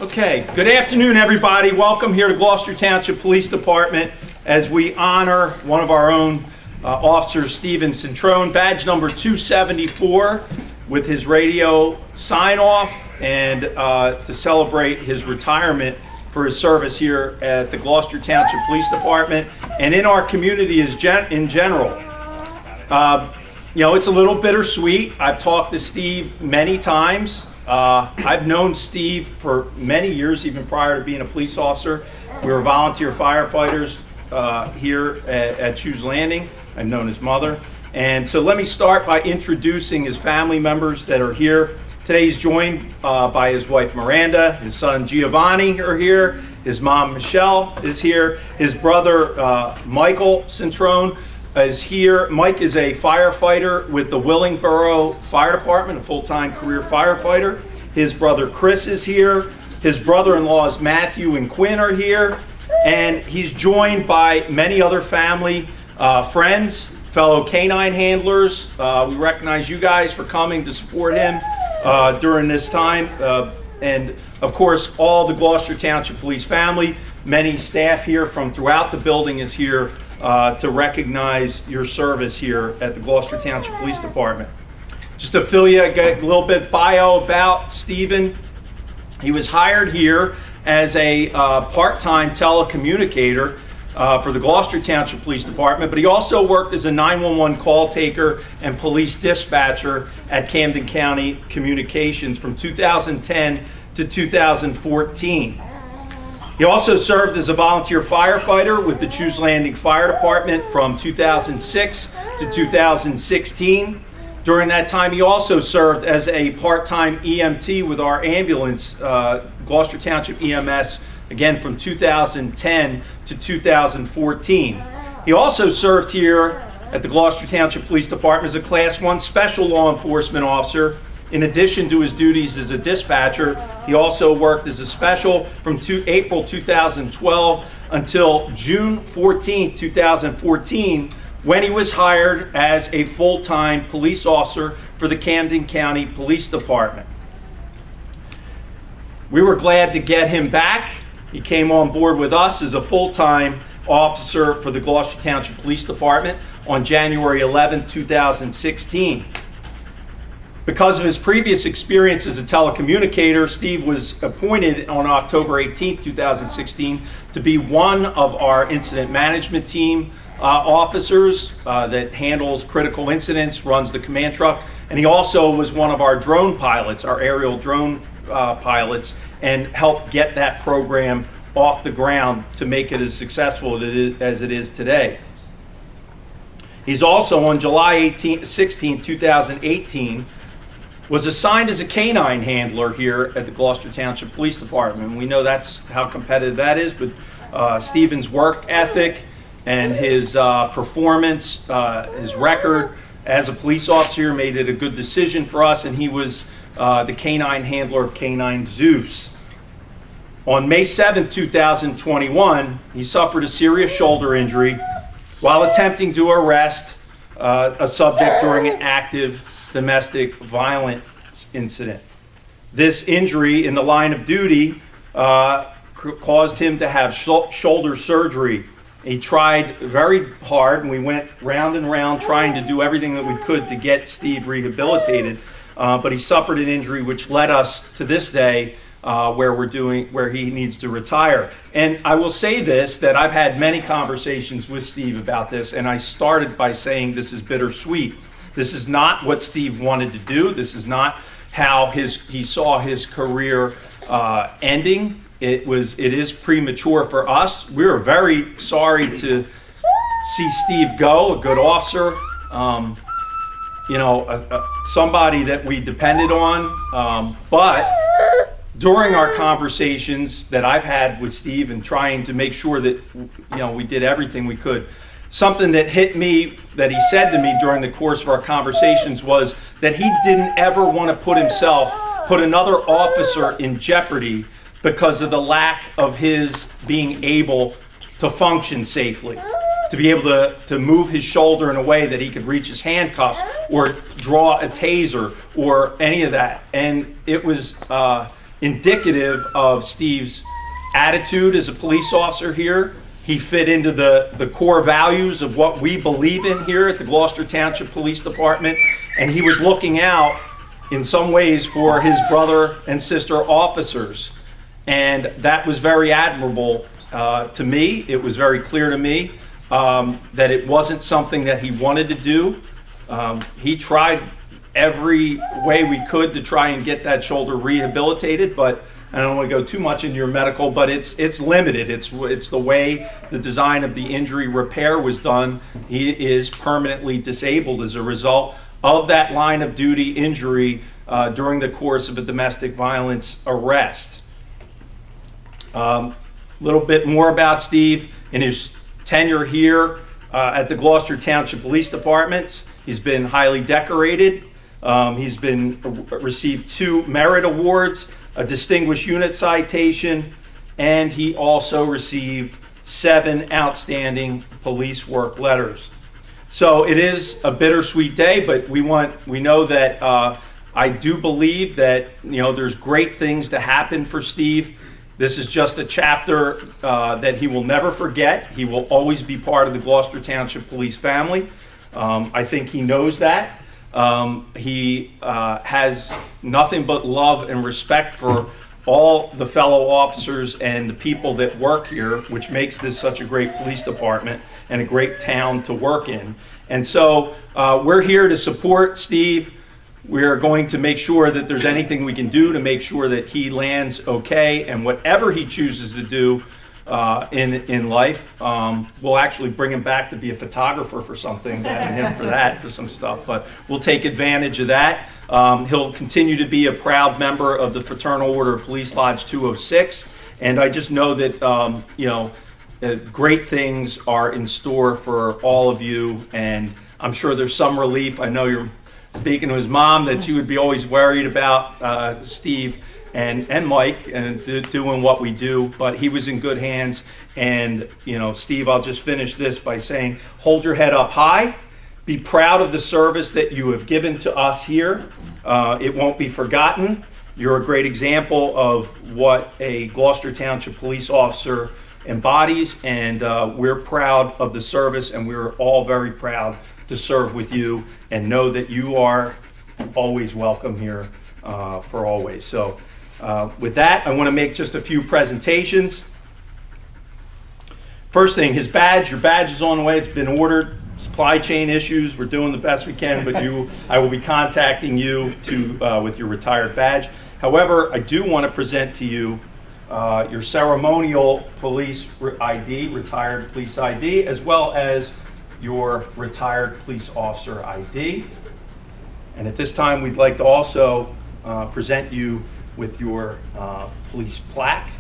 Okay, good afternoon, everybody. Welcome here to Gloucester Township Police Department as we honor one of our own officers, Steve Centrone, badge number 274, with his radio sign-off and to celebrate his retirement for his service here at the Gloucester Township Police Department and in our community in general. You know, it's a little bittersweet. I've talked to Steve many times. I've known Steve for many years, even prior to being a police officer. We were volunteer firefighters here at Shoes Landing. I've known his mother. And so let me start by introducing his family members that are here. Today he's joined by his wife Miranda, his son Giovanni are here, his mom Michelle is here, his brother Michael Centrone is here. Mike is a firefighter with the Willingboro Fire Department, a full-time career firefighter. His brother Chris is here. His brother-in-laws Matthew and Quinn are here. And he's joined by many other family, friends, fellow canine handlers. We recognize you guys for coming to support him during this time. And of course, all the Gloucester Township Police family, many staff here from throughout the building is here to recognize your service here at the Gloucester Township Police Department. Just to fill you a little bit bio about Stephen, he was hired here as a part-time telecommunicator for the Gloucester Township Police Department, but he also worked as a 911 call taker and police dispatcher at Camden County Communications from 2010 to 2014. He also served as a volunteer firefighter with the Shoes Landing Fire Department from 2006 to 2016. During that time, he also served as a part-time EMT with our ambulance, Gloucester Township EMS, again from 2010 to 2014. He also served here at the Gloucester Township Police Department as a Class 1 Special Law Enforcement Officer. In addition to his duties as a dispatcher, he also worked as a special from April 2012 until June 14, 2014, when he was hired as a full-time police officer for the Camden County Police Department. We were glad to get him back. He came on board with us as a full-time officer for the Gloucester Township Police Department on January 11, 2016. Because of his previous experience as a telecommunicator, Steve was appointed on October 18, 2016 to be one of our incident management team officers that handles critical incidents, runs the command truck, and he also was one of our drone pilots, our aerial drone pilots, and helped get that program off the ground to make it as successful as it is today. He's also on July 16, 2018, was assigned as a canine handler here at the Gloucester Township Police Department. We know that's how competitive that is, but Stephen's work ethic and his performance, his record as a police officer made it a good decision for us, and he was the canine handler of Canine Zeus. On May 7, 2021, he suffered a serious shoulder injury while attempting to arrest a subject during an active domestic violence incident. This injury in the line of duty caused him to have shoulder surgery. He tried very hard, and we went round and round trying to do everything that we could to get Steve rehabilitated, but he suffered an injury which led us to this day where he needs to retire. And I will say this, that I've had many conversations with Steve about this, and I started by saying this is bittersweet. This is not what Steve wanted to do. This is not how he saw his career ending. It is premature for us. We're very sorry to see Steve go, a good officer, somebody that we depended on. But during our conversations that I've had with Steve and trying to make sure that we did everything we could, something that hit me, that he said to me during the course of our conversations, was that he didn't ever want to put another officer in jeopardy because of the lack of his being able to function safely, to be able to move his shoulder in a way that he could reach his handcuffs or draw a taser or any of that. And it was indicative of Steve's attitude as a police officer here. He fit into the core values of what we believe in here at the Gloucester Township Police Department, and he was looking out in some ways for his brother and sister officers, and that was very admirable to me. It was very clear to me that it wasn't something that he wanted to do. He tried every way we could to try and get that shoulder rehabilitated, but I don't want to go too much into your medical, but it's limited. It's the way the design of the injury repair was done. He is permanently disabled as a result of that line of duty injury during the course of a domestic violence arrest. Little bit more about Steve. In his tenure here at the Gloucester Township Police Department, he's been highly decorated. He's received 2 merit awards, a distinguished unit citation, and he also received 7 outstanding police work letters. So it is a bittersweet day, but we know that I do believe that there's great things to happen for Steve. This is just a chapter that he will never forget. He will always be part of the Gloucester Township Police family. I think he knows that. He has nothing but love and respect for all the fellow officers and the people that work here, which makes this such a great police department and a great town to work in. And so we're here to support Steve. We're going to make sure that there's anything we can do to make sure that he lands okay, and whatever he chooses to do in life, we'll actually bring him back to be a photographer for some things, having him for some stuff, but we'll take advantage of that. He'll continue to be a proud member of the Fraternal Order of Police Lodge 206, and I just know that great things are in store for all of you, and I'm sure there's some relief. I know you're speaking to his mom that she would be always worried about Steve and Mike and doing what we do, but he was in good hands. And Steve, I'll just finish this by saying, hold your head up high, be proud of the service that you have given to us here. It won't be forgotten. You're a great example of what a Gloucester Township police officer embodies, and we're proud of the service, and we're all very proud to serve with you and know that you are always welcome here for always. So with that, I want to make just a few presentations. First thing, his badge. Your badge is on the way. It's been ordered. Supply chain issues. We're doing the best we can, but I will be contacting you with your retired badge. However, I do want to present to you your ceremonial police ID, retired police ID, as well as your retired police officer ID. And at this time, we'd like to also present you with your police plaque.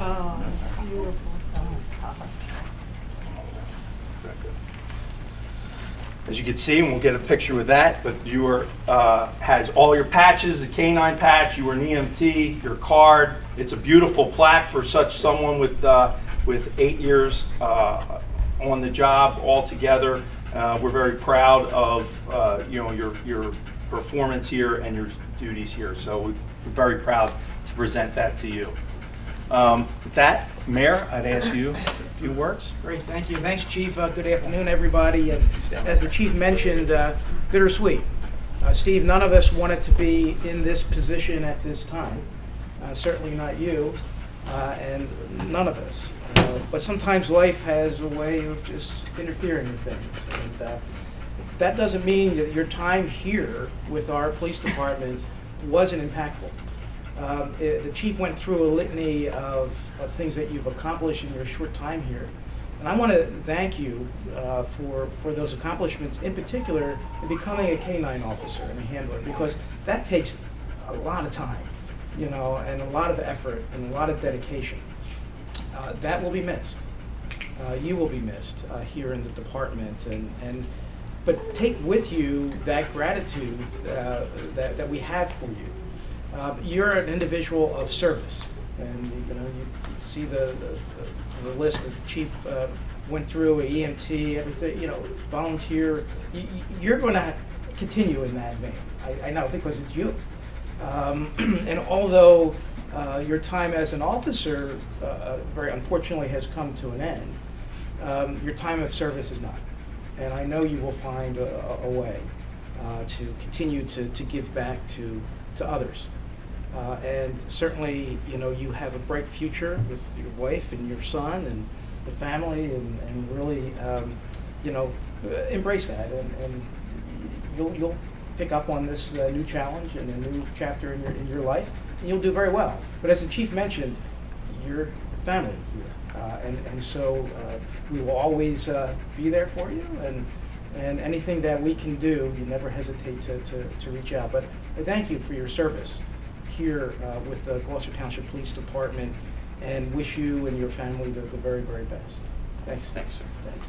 Oh, beautiful. As you can see, and we'll get a picture with that, but you has all your patches, a canine patch, you were an EMT, your card. It's a beautiful plaque for someone with 8 years on the job altogether. We're very proud of your performance here and your duties here. So we're very proud to present that to you. With that, Mayor, I'd ask you a few words. Great, thank you. Thanks, Chief. Good afternoon, everybody. And as the Chief mentioned, bittersweet. Steve, none of us wanted to be in this position at this time. Certainly not you, and none of us. But sometimes life has a way of just interfering with things. And that doesn't mean that your time here with our police department wasn't impactful. The Chief went through a litany of things that you've accomplished in your short time here. And I want to thank you for those accomplishments, in particular in becoming a canine officer and a handler, because that takes a lot of time, and a lot of effort and a lot of dedication. That will be missed. You will be missed here in the department, but take with you that gratitude that we have for you. You're an individual of service, and you see the list that the Chief went through a EMT, everything, volunteer, you're going to continue in that vein. I know, because it's you. And although your time as an officer, very unfortunately, has come to an end, your time of service is not. And I know you will find a way to continue to give back to others. And certainly, you have a bright future with your wife and your son and the family, and really, embrace that, and you'll pick up on this new challenge and a new chapter in your life, and you'll do very well. But as the chief mentioned, you're family here, and so we will always be there for you, and anything that we can do, you never hesitate to reach out. But I thank you for your service here with the Gloucester Township Police Department, and wish you and your family the very, very best. Thanks. Thanks, sir. Thanks.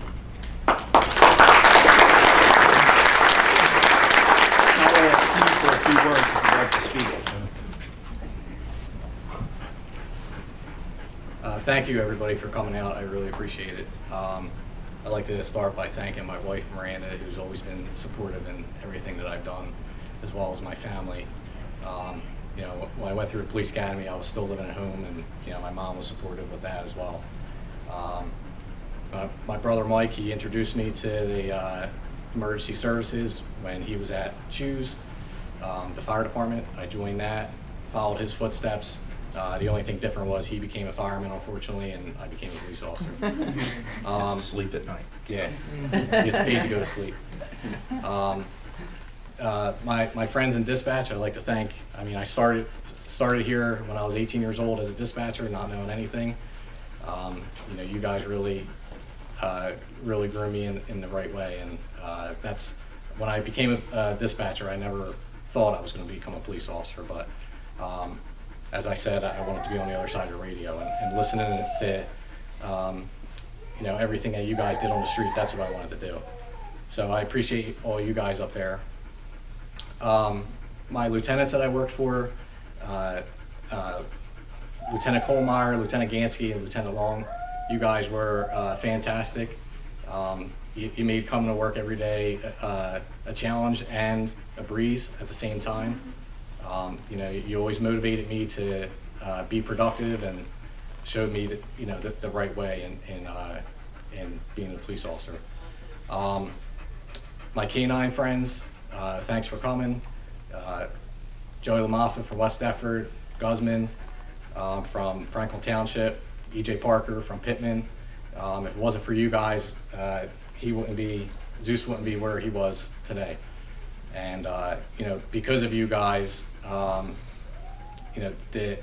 I'll ask Steve for a few words if you'd like to speak. Thank you, everybody, for coming out. I really appreciate it. I'd like to start by thanking my wife, Miranda, who's always been supportive in everything that I've done, as well as my family. When I went through the police academy, I was still living at home, and my mom was supportive with that as well. My brother Mike, he introduced me to the emergency services when he was at CHOOS, the fire department. I joined that, followed his footsteps. The only thing different was he became a fireman, unfortunately, and I became a police officer. Gets to sleep at night. Yeah, gets paid to go to sleep. My friends in dispatch, I'd like to thank. I started here when I was 18 years old as a dispatcher, not knowing anything. You guys really grew me in the right way, and that's when I became a dispatcher. I never thought I was going to become a police officer, but as I said, I wanted to be on the other side of the radio and listening to everything that you guys did on the street. That's what I wanted to do. So I appreciate all you guys up there. My lieutenants that I worked for, Lieutenant Kohlmeyer, Lieutenant Gansky, and Lieutenant Long, you guys were fantastic. You made coming to work every day a challenge and a breeze at the same time. You always motivated me to be productive and showed me that, the right way in being a police officer. My K-9 friends, thanks for coming. Joey LaMaffa from West Deptford, Guzman from Franklin Township, E.J. Parker from Pittman. If it wasn't for you guys, Zeus wouldn't be where he was today. And because of you guys, the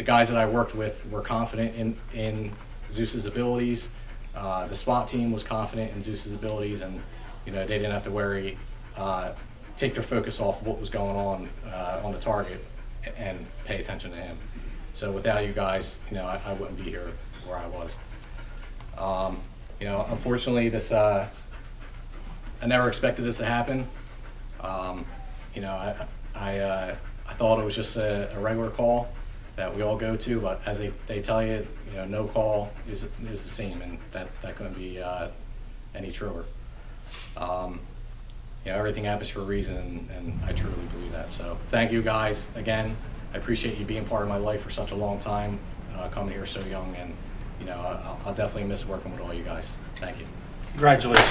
guys that I worked with were confident in Zeus's abilities. The SWAT team was confident in Zeus's abilities, and they didn't have to worry, take their focus off what was going on the target and pay attention to him. So without you guys, I wouldn't be here where I was. Unfortunately, this I never expected this to happen. I thought it was just a regular call that we all go to, but as they tell you, no call is the same, and that couldn't be any truer. Everything happens for a reason, and I truly believe that. So thank you guys again. I appreciate you being part of my life for such a long time, coming here so young, and I'll definitely miss working with all you guys. Thank you. Congratulations.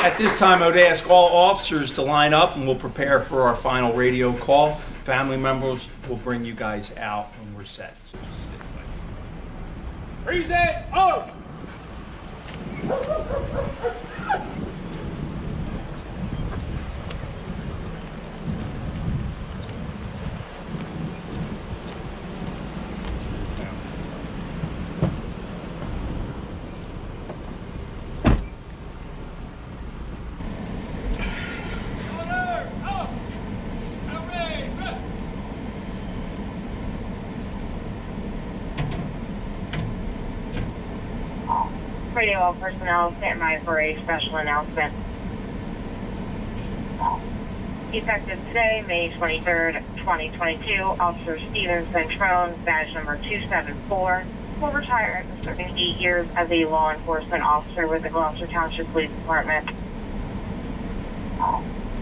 At this time, I would ask all officers to line up, and we'll prepare for our final radio call. Family members will bring you guys out when we're set. So just sit tight. Freeze it! Oh! Radio all personnel stand by for a special announcement. Effective today, May 23rd, 2022, Officer Steve Centrone, badge number 274, will retire after serving 8 years as a law enforcement officer with the Gloucester Township Police Department.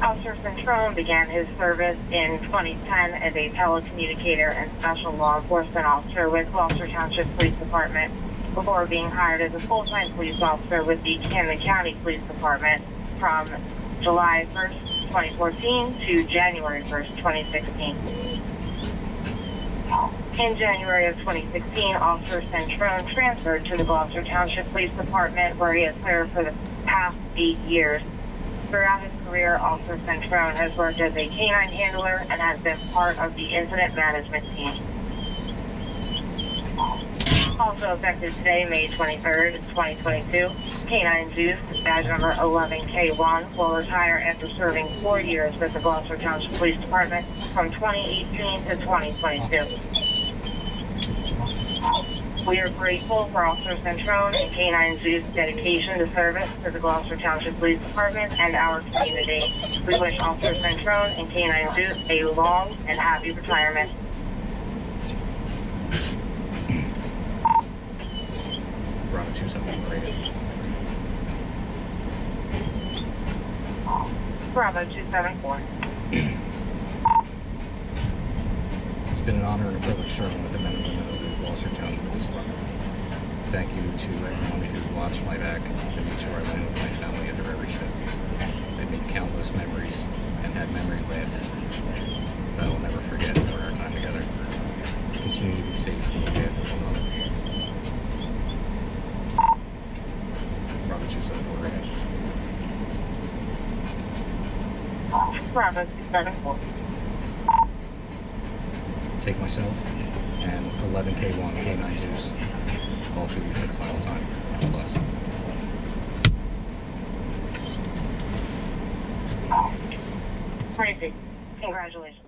Officer Centrone began his service in 2010 as a telecommunicator and special law enforcement officer with Gloucester Township Police Department before being hired as a full-time police officer with the Camden County Police Department from July 1st, 2014 to January 1st, 2016. In January of 2016, Officer Centrone transferred to the Gloucester Township Police Department, where he has served for the past 8 years. Throughout his career, Officer Centrone has worked as a canine handler and has been part of the incident management team. Also effective today, May 23rd, 2022, K9 Zeus, badge number 11K1, will retire after serving 4 years with the Gloucester Township Police Department from 2018 to 2022. We are grateful for Officer Centrone and K9 Zeus' dedication to service to the Gloucester Township Police Department and our community. We wish Officer Centrone and K9 Zeus a long and happy retirement. Bravo 274 radio. Bravo 274. It's been an honor and a privilege serving with the men and women of the Gloucester Township Police Department. Thank you to everyone who watched my back and made sure I landed with my family after every shift. They made countless memories and had memory laughs that I'll never forget during our time together. Continue to be safe and look after one another. Bravo 274 radio. Bravo 274. Take myself and 11K1 K9 Zeus all to you for the final time. God bless. Crazy. Congratulations.